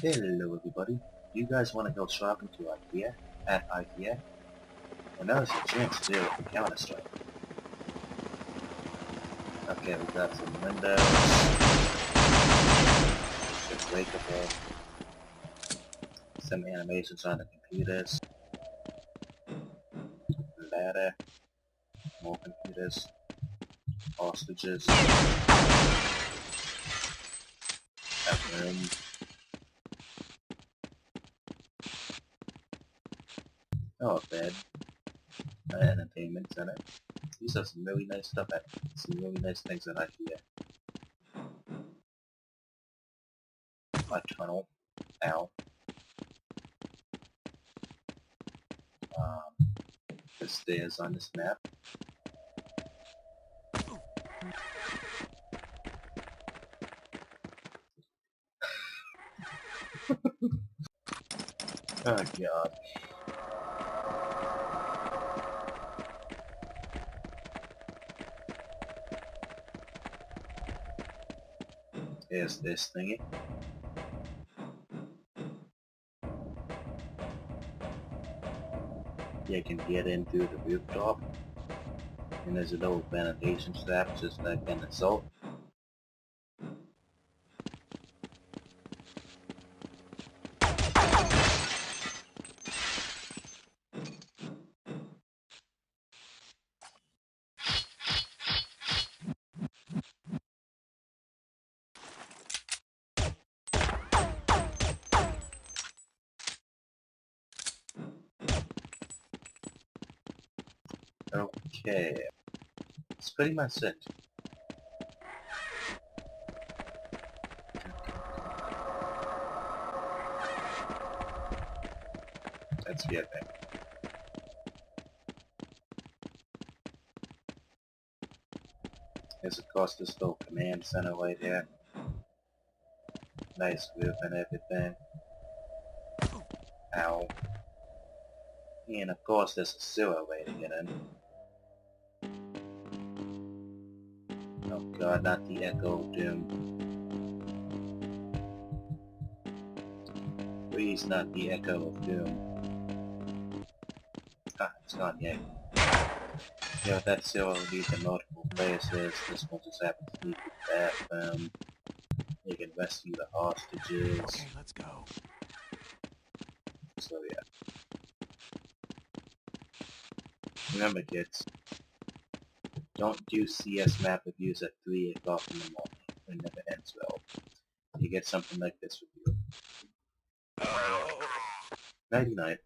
Hello everybody. Do you guys want to go shopping to IKEA? At IKEA? And now's your chance to do it in Counter-Strike. Okay, we got some windows. Some breakable. Some animations on the computers. Ladder. More computers. Hostages. That room. Oh, a bed. Entertainment center. These are some really nice stuff at some really nice things at IKEA. A tunnel. Ow. The stairs on this map. Oh god. Here's this thingy. You can get in through the rooftop. And there's a little ventilation strap just like in the salt. Okay. That's pretty much it. Let's get there. There's of course this little command center right here. Nice roof and everything. Ow. And of course there's a sewer way to get in. Oh god, not the Echo of Doom. Please, not the Echo of Doom. Ah, it's gone, yay. Yeah, that sewer will lead to multiple places. This one just happens to lead to the bathroom. You can rescue the hostages. Okay, let's go. So yeah. Remember kids, don't do CS map reviews at 3 o'clock in the morning. It never ends well. You get something like this review. Nighty night.